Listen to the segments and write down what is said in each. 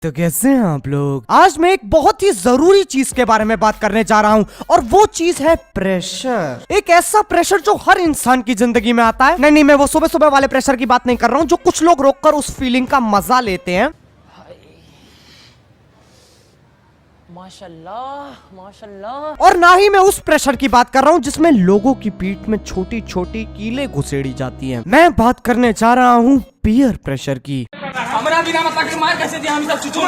तो कैसे हैं आप लोग। आज मैं एक बहुत ही जरूरी चीज के बारे में बात करने जा रहा हूँ और वो चीज है प्रेशर। एक ऐसा प्रेशर जो हर इंसान की जिंदगी में आता है। नहीं, मैं वो सुबह सुबह वाले प्रेशर की बात नहीं कर रहा हूँ जो कुछ लोग रोककर उस फीलिंग का मजा लेते हैं। माशाल्लाह माशाल्लाह। और ना ही मैं उस प्रेशर की बात कर रहा हूँ जिसमें लोगों की पीठ में छोटी छोटी कीलें घुसेड़ी जाती हैं। मैं बात करने जा रहा हूँ पीयर प्रेशर की। हमारा बिना मतलब के मार कैसे दिया, हम सब चुचुर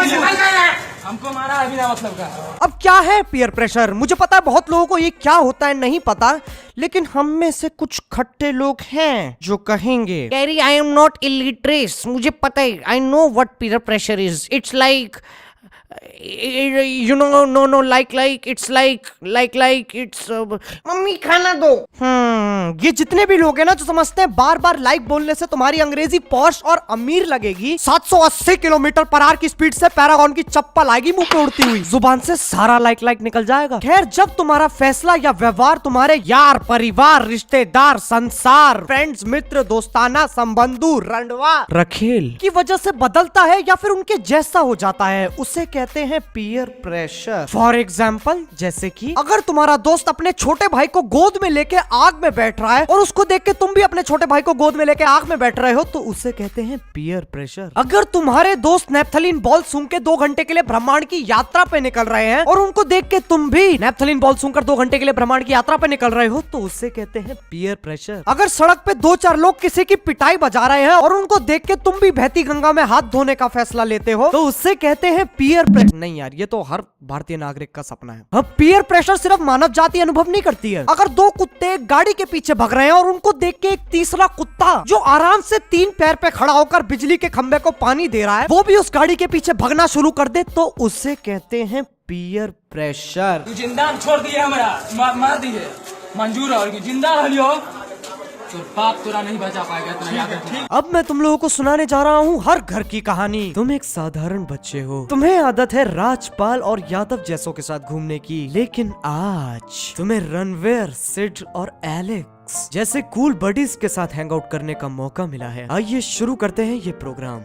हमको मारा बिना मतलब का। अब क्या है पीयर प्रेशर? मुझे पता है बहुत लोगों को ये क्या होता है नहीं पता, लेकिन हम में से कुछ खट्टे लोग हैं जो कहेंगे carry I am not illiterate, मुझे पता है, I know what peer pressure is, it's like you know no like it's like it's mummy खाना दो। ये जितने भी लोग हैं ना जो समझते हैं बार बार लाइक बोलने से तुम्हारी अंग्रेजी पॉश और अमीर लगेगी, 780 किलोमीटर पर आवर की स्पीड से पैरागॉन की चप्पल आएगी मुंह पे उड़ती हुई, जुबान से सारा लाइक निकल जाएगा। खैर, जब तुम्हारा फैसला या व्यवहार तुम्हारे यार, परिवार, रिश्तेदार, संसार, फ्रेंड्स, मित्र, दोस्ताना, संबंधु, रंडवा, रखेल की वजह से बदलता है या फिर उनके जैसा हो जाता है, उसे कहते हैं पीयर प्रेशर। फॉर एग्जाम्पल, जैसे कि अगर तुम्हारा दोस्त अपने छोटे भाई को गोद में लेके आग में बैठ रहा है और उसको देख के तुम भी अपने छोटे भाई को गोद में लेके आग में बैठ रहे हो तो उसे कहते हैं पीयर प्रेशर। अगर तुम्हारे दोस्त नेप्थलीन बॉल सूंघ के 2 घंटे के लिए ब्रह्मांड की यात्रा पे निकल रहे हैं और उनको देख के तुम भी नेप्थलीन बॉल सूंघकर 2 घंटे के लिए ब्रह्मांड की यात्रा पे निकल रहे हो तो उसे कहते हैं पीयर प्रेशर। अगर सड़क पे 2-4 लोग किसी की पिटाई बजा रहे हैं और उनको देख के तुम भी बहती गंगा में हाथ धोने का फैसला लेते हो तो उससे कहते हैं पीयर प्रेशर। नहीं यार, ये तो हर भारतीय नागरिक का सपना है। अब पीयर प्रेशर सिर्फ मानव जाति अनुभव नहीं करती है। अगर 2 कुत्ते एक गाड़ी के पीछे भाग रहे हैं और उनको देख के एक तीसरा कुत्ता जो आराम से 3 पैर पे खड़ा होकर बिजली के खंबे को पानी दे रहा है वो भी उस गाड़ी के पीछे भागना शुरू कर दे तो उसे कहते हैं पीयर प्रेशर। तू जिंदा छोड़ दिए, हमारा मार दिए मंजूर है, और जिंदा हलियो तो बाप तोरा नहीं बचा पाएगा, तो याद रखना। अब मैं तुम लोगों को सुनाने जा रहा हूँ हर घर की कहानी। तुम एक साधारण बच्चे हो, तुम्हें आदत है राजपाल और यादव जैसों के साथ घूमने की, लेकिन आज तुम्हें रणवीर, सिड और एलेक्स जैसे कूल बडीज के साथ हैंग आउट करने का मौका मिला है। आइए शुरू करते हैं ये programme.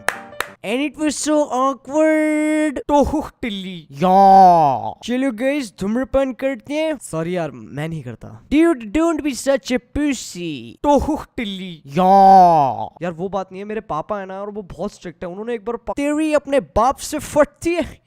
And it was so awkward. Totally. Yeah. चलो guys, धूम्रपान करते हैं। Sorry यार, मैं नहीं करता। Dude, don't be such a pussy. Totally. Yeah. यार वो बात नहीं है, मेरे पापा है ना और वो बहुत स्ट्रिक्ट है। उन्होंने एक बार तेरी अपने बाप से फटती है।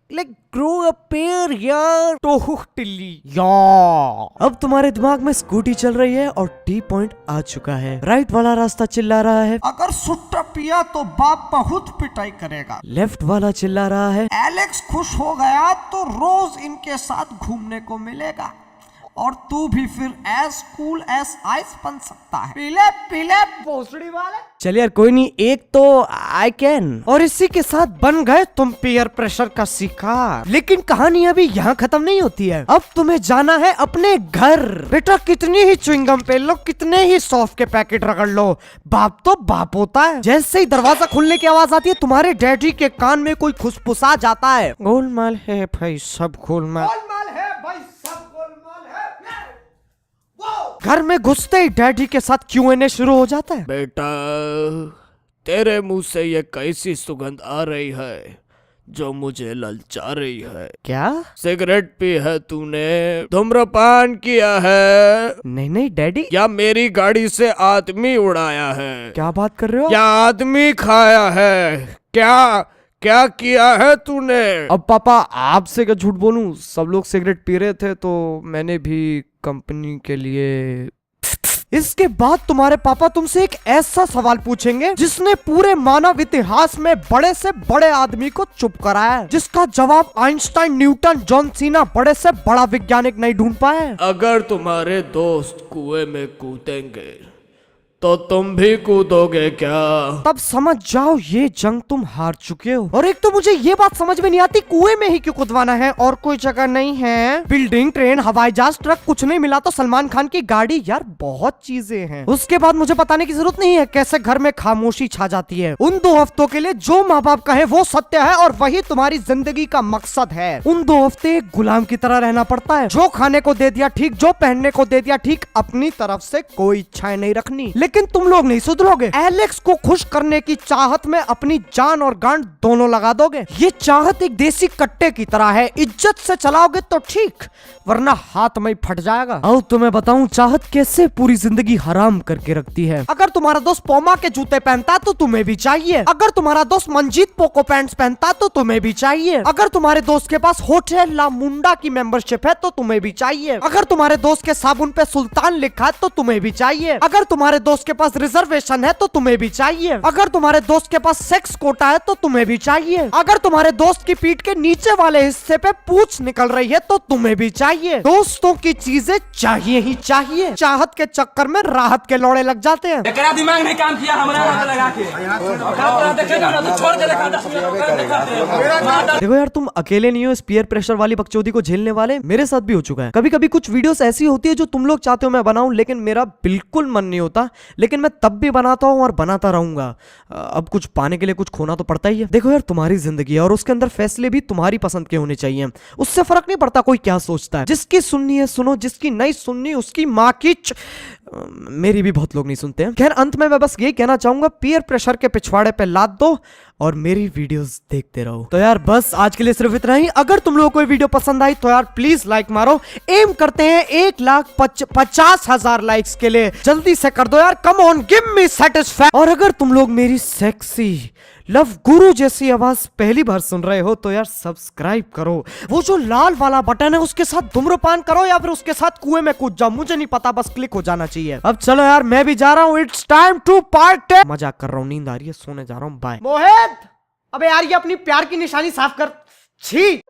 Like grow up here यार। Totally. Yeah. अब तुम्हारे दिमाग में स्कूटी चल रही है और टी पॉइंट आ चुका है। राइट वाला रास्ता चिल्ला रहा है अगर सुट्टा पिया तो बाप बहुत पिटाई करेगा। लेफ्ट वाला चिल्ला रहा है एलेक्स खुश हो गया तो रोज इनके साथ घूमने को मिलेगा और तू भी फिर एज कूल एज आइस बन सकता है। पीले भोसड़ी वाले। चल यार कोई नहीं, एक तो आई कैन। और इसी के साथ बन गए तुम पीयर प्रेशर का शिकार। लेकिन कहानी अभी यहाँ खत्म नहीं होती है। अब तुम्हें जाना है अपने घर। बेटा कितनी ही च्युइंगम पे लो, कितने ही सॉफ्ट के पैकेट रगड़ लो, बाप तो बाप होता है। जैसे ही दरवाजा खुलने की आवाज आती है तुम्हारे डैडी के कान में कोई खुशफुसा जाता है, गोलमाल है भाई, सब गोलमाल है भाई, सब गोलमाल है। घर में घुसते ही डैडी के साथ Q&A शुरू हो जाता है। बेटा, तेरे मुंह से ये कैसी सुगंध आ रही है जो मुझे ललचा रही है? क्या? सिगरेट पी है तूने? धूम्रपान किया है? नहीं डैडी। या मेरी गाड़ी से आदमी उड़ाया है? क्या बात कर रहे हो? या आदमी खाया है? क्या किया है तूने? अब पापा आपसे क्या झूठ बोलूं, सब लोग सिगरेट पी रहे थे तो मैंने भी कंपनी के लिए। इसके बाद तुम्हारे पापा तुमसे एक ऐसा सवाल पूछेंगे जिसने पूरे मानव इतिहास में बड़े से बड़े आदमी को चुप कराया, जिसका जवाब आइंस्टाइन, न्यूटन, जॉन सीना, बड़े से बड़ा वैज्ञानिक नहीं ढूंढ पाए। अगर तुम्हारे दोस्त कुएं में कूदेंगे तो तुम भी कूदोगे क्या? तब समझ जाओ ये जंग तुम हार चुके हो। और एक तो मुझे ये बात समझ में नहीं आती, कुएं में ही क्यों कूदवाना है और कोई जगह नहीं है? बिल्डिंग, ट्रेन, हवाई जहाज, ट्रक कुछ नहीं मिला तो सलमान खान की गाड़ी, यार बहुत चीजें हैं। उसके बाद मुझे बताने की जरूरत नहीं है कैसे घर में खामोशी छा जाती है। उन 2 हफ्तों के लिए जो माँ बाप कहे वो सत्य है और वही तुम्हारी जिंदगी का मकसद है। उन 2 हफ्ते गुलाम की तरह रहना पड़ता है। जो खाने को दे दिया ठीक, जो पहनने को दे दिया ठीक, अपनी तरफ से कोई इच्छाएं नहीं रखनी। लेकिन तुम लोग नहीं सुधरोगे। एलेक्स को खुश करने की चाहत में अपनी जान और गांड दोनों लगा दोगे। ये चाहत एक देसी कट्टे की तरह है, इज्जत से चलाओगे तो ठीक, वरना हाथ में ही फट जाएगा। आओ तुम्हें बताऊं चाहत कैसे पूरी जिंदगी हराम करके रखती है। अगर तुम्हारा दोस्त पोमा के जूते पहनता तो तुम्हें भी चाहिए। अगर तुम्हारा दोस्त मंजीत पोको पैंट्स पहनता तो तुम्हें भी चाहिए। अगर तुम्हारे दोस्त के पास होटल ला मुंडा की मेंबरशिप है तो तुम्हें भी चाहिए। अगर तुम्हारे दोस्त के साबुन पे सुल्तान लिखा है तो तुम्हें भी चाहिए। अगर तुम्हारे दोस्त के पास रिजर्वेशन है तो तुम्हें भी चाहिए। अगर तुम्हारे दोस्त के पास सेक्स कोटा है तो तुम्हें भी चाहिए। अगर तुम्हारे दोस्त की पीठ के नीचे वाले हिस्से पे पूंछ निकल रही है तो तुम्हें भी चाहिए। दोस्तों की चीजें चाहिए ही चाहिए। चाहत के चक्कर में राहत के लौड़े लग जाते हैं। तेरा दिमाग नहीं काम किया, हमारा हाथ लगा के देखेगा ना तो छोड़ के दिखाता। देखो यार, तुम अकेले नहीं हो इस पीयर प्रेशर वाली बकचोदी को झेलने वाले, मेरे साथ भी हो चुका है। कभी कभी कुछ वीडियोस ऐसी होती है जो तुम लोग चाहते हो मैं बनाऊं, लेकिन मेरा बिल्कुल मन नहीं होता, लेकिन मैं तब भी बनाता हूं और बनाता रहूंगा। अब कुछ पाने के लिए कुछ खोना तो पड़ता ही है। देखो यार, तुम्हारी जिंदगी है और उसके अंदर फैसले भी तुम्हारी पसंद के होने चाहिए। उससे फर्क नहीं पड़ता कोई क्या सोचता है। जिसकी सुननी है सुनो, जिसकी नहीं सुननी उसकी माँ की मेरी भी बहुत लोग नहीं सुनते हैं। खैर, अंत में मैं बस यही कहना चाहूंगा, पीयर प्रेशर के पिछवाड़े पे लाद दो और मेरी वीडियोस देखते रहो। तो यार बस आज के लिए सिर्फ इतना ही। अगर तुम लोगों को ये वीडियो पसंद आई तो यार प्लीज लाइक मारो। एम करते हैं 1,50,000 लाइक्स के लिए, जल्दी से कर दो यार, come on, give me satisfaction. और अगर तुम लोग मेरी सेक्सी लव गुरु जैसी आवाज पहली बार सुन रहे हो तो यार सब्सक्राइब करो। वो जो लाल वाला बटन है उसके साथ धूम्रपान करो या फिर उसके साथ कुएं में कूद जाओ, मुझे नहीं पता, बस क्लिक हो जाना चाहिए। अब चलो यार, मैं भी जा रहा हूँ, इट्स टाइम टू पार्ट। मजाक कर रहा हूँ, नींद आ रही है, सोने जा रहा हूँ, बाय। मोहित, अबे यार ये अपनी प्यार की निशानी साफ कर। छी।